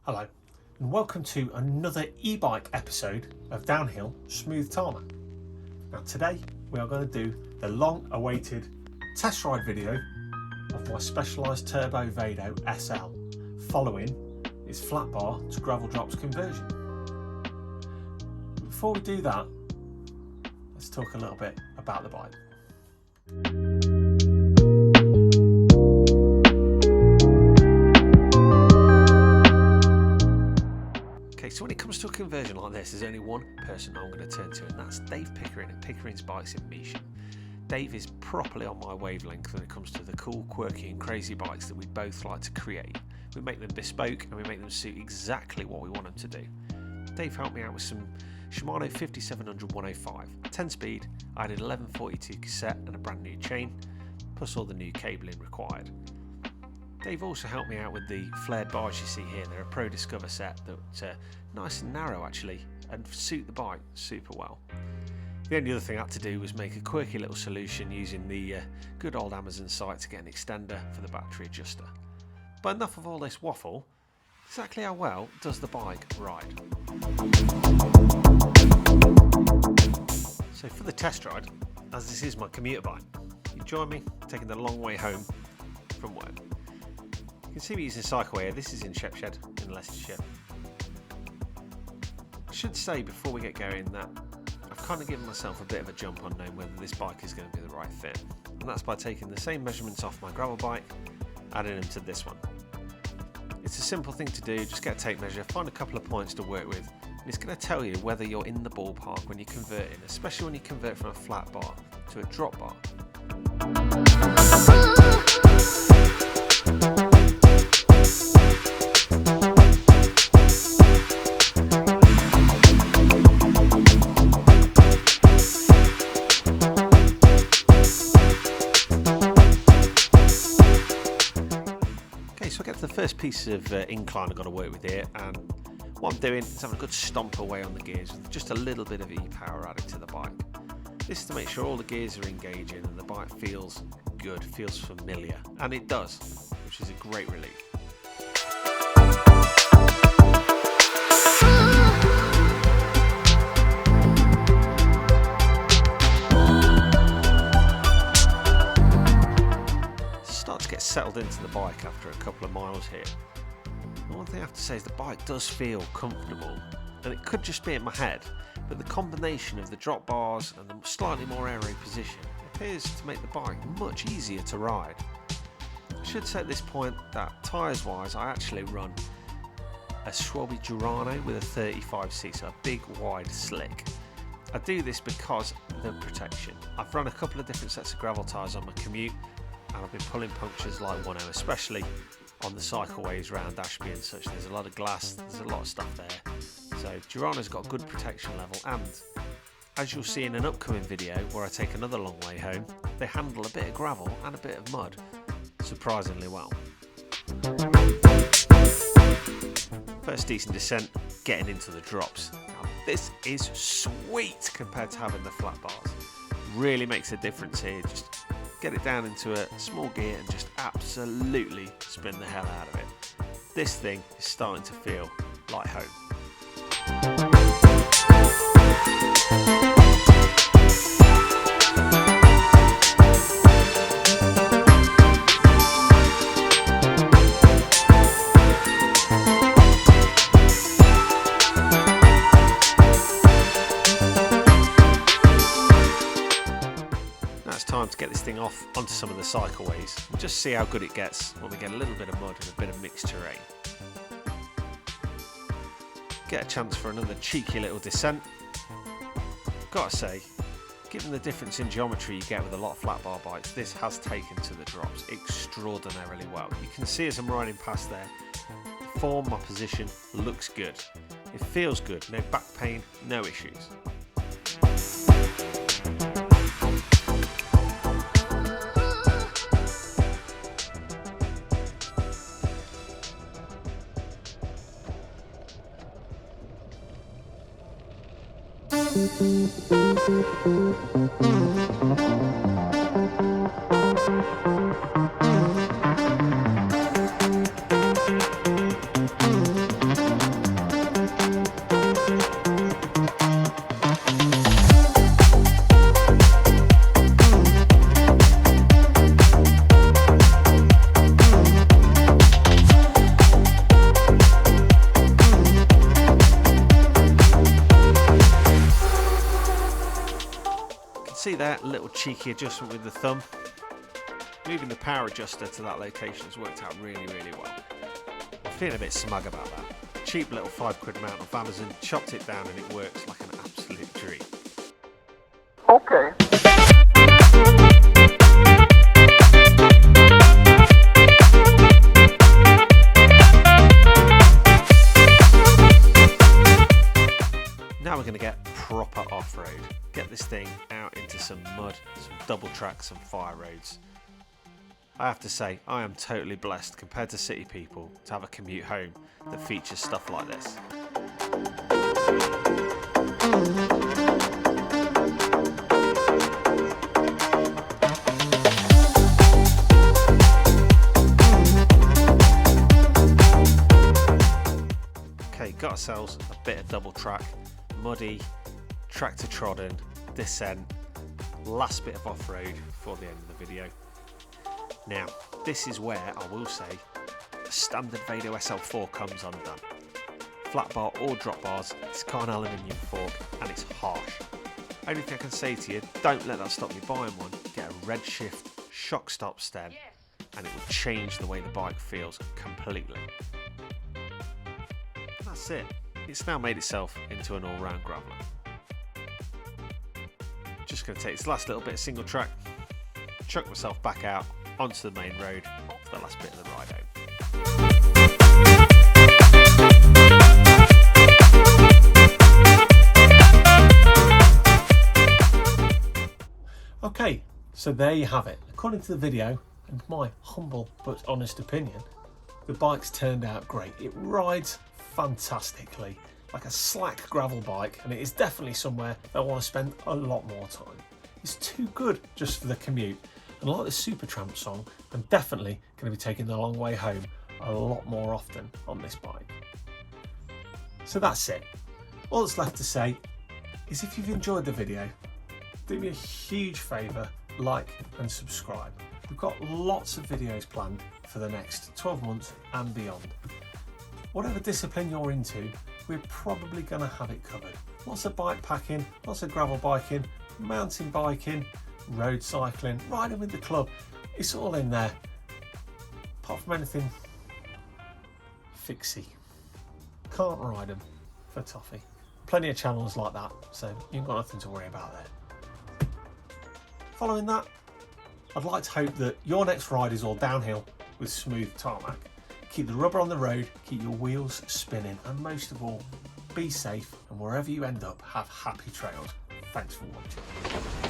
Hello, and welcome to another e-bike episode of Downhill Smooth Tarmac. Now today we are going to do the long-awaited test ride video of my Specialized Turbo Vado SL following its flat bar to gravel drops conversion. Before we do that, let's talk a little bit about the bike. So when it comes to a conversion like this, there's only one person I'm going to turn to, and that's Dave Pickering at Pickering's Bikes in Measham. Dave is properly on my wavelength when it comes to the cool, quirky and crazy bikes that we both like to create. We make them bespoke and we make them suit exactly what we want them to do. Dave helped me out with some Shimano 5700-105, 10 speed. I added 1142 cassette and a brand new chain, plus all the new cabling required. Dave also helped me out with the flared bars you see here. They're a Pro Discover set that are nice and narrow actually and suit the bike super well. The only other thing I had to do was make a quirky little solution using the good old Amazon site to get an extender for the battery adjuster. But enough of all this waffle, exactly how well does the bike ride? So for the test ride, as this is my commuter bike, you join me taking the long way home from work. You can see me using Cycleway here. This is in Shepshed in Leicestershire. I should say before we get going that I've kind of given myself a bit of a jump on knowing whether this bike is going to be the right fit, and that's by taking the same measurements off my gravel bike, adding them to this one. It's a simple thing to do, just get a tape measure, find a couple of points to work with, and it's going to tell you whether you're in the ballpark when you're converting, especially when you convert from a flat bar to a drop bar. So I get to the first piece of incline I've got to work with here, and what I'm doing is having a good stomp away on the gears with just a little bit of e-power added to the bike. This is to make sure all the gears are engaging and the bike feels good, feels familiar, and it does, which is a great relief. Get settled into the bike after a couple of miles here. The one thing I have to say is the bike does feel comfortable, and it could just be in my head, but the combination of the drop bars and the slightly more aero position appears to make the bike much easier to ride. I should say at this point that tyres wise I actually run a Schwalbe Durano with a 35C, so a big wide slick. I do this because of the protection. I've run a couple of different sets of gravel tyres on my commute, and I've been pulling punctures like 1.0, especially on the cycleways around Ashby and such. There's a lot of glass, there's a lot of stuff there. So Durano's got a good protection level, and as you'll see in an upcoming video where I take another long way home, they handle a bit of gravel and a bit of mud surprisingly well. First decent descent, getting into the drops. Now this is sweet compared to having the flat bars. Really makes a difference here. Just get it down into a small gear and just absolutely spin the hell out of it. This thing is starting to feel like home. Time to get this thing off onto some of the cycleways and just see how good it gets when we get a little bit of mud and a bit of mixed terrain. Get a chance for another cheeky little descent. Gotta say, given the difference in geometry you get with a lot of flat bar bikes, this has taken to the drops extraordinarily well. You can see as I'm riding past there, the form, my position looks good. It feels good, no back pain, no issues. there, a little cheeky adjustment with the thumb. Moving the power adjuster to that location has worked out really, really well. I'm feeling a bit smug about that. Cheap little £5 mount off Amazon, chopped it down and it works like an absolute dream. Okay. Now we're going to get proper off-road. Get this thing out into some mud, some double tracks and fire roads. I have to say, I am totally blessed compared to city people to have a commute home that features stuff like this. Okay, got ourselves a bit of double track, muddy, tractor trodden, descent, last bit of off-road before the end of the video. Now, this is where I will say a standard Vado SL4 comes undone. Flat bar or drop bars, it's got an aluminium fork and it's harsh. Only thing I can say to you, don't let that stop you buying one. Get a Redshift shock stop stem and it will change the way the bike feels completely. And that's it. It's now made itself into an all-round graveler. Just going to take this last little bit of single track, chuck myself back out onto the main road for the last bit of the ride home. Okay, so there you have it. According to the video, and my humble but honest opinion, the bike's turned out great. It rides fantastically, like a slack gravel bike, and it is definitely somewhere that I want to spend a lot more time. It's too good just for the commute. And like the Supertramp song, I'm definitely going to be taking the long way home a lot more often on this bike. So that's it. All that's left to say is if you've enjoyed the video, do me a huge favour, like and subscribe. We've got lots of videos planned for the next 12 months and beyond. Whatever discipline you're into, we're probably going to have it covered. Lots of bike packing, lots of gravel biking, mountain biking, road cycling, riding with the club, it's all in there. Apart from anything fixie. Can't ride them for toffee. Plenty of channels like that, so you ain't got nothing to worry about there. Following that, I'd like to hope that your next ride is all downhill with smooth tarmac. Keep the rubber on the road, keep your wheels spinning, and most of all, be safe, and wherever you end up, have happy trails. Thanks for watching.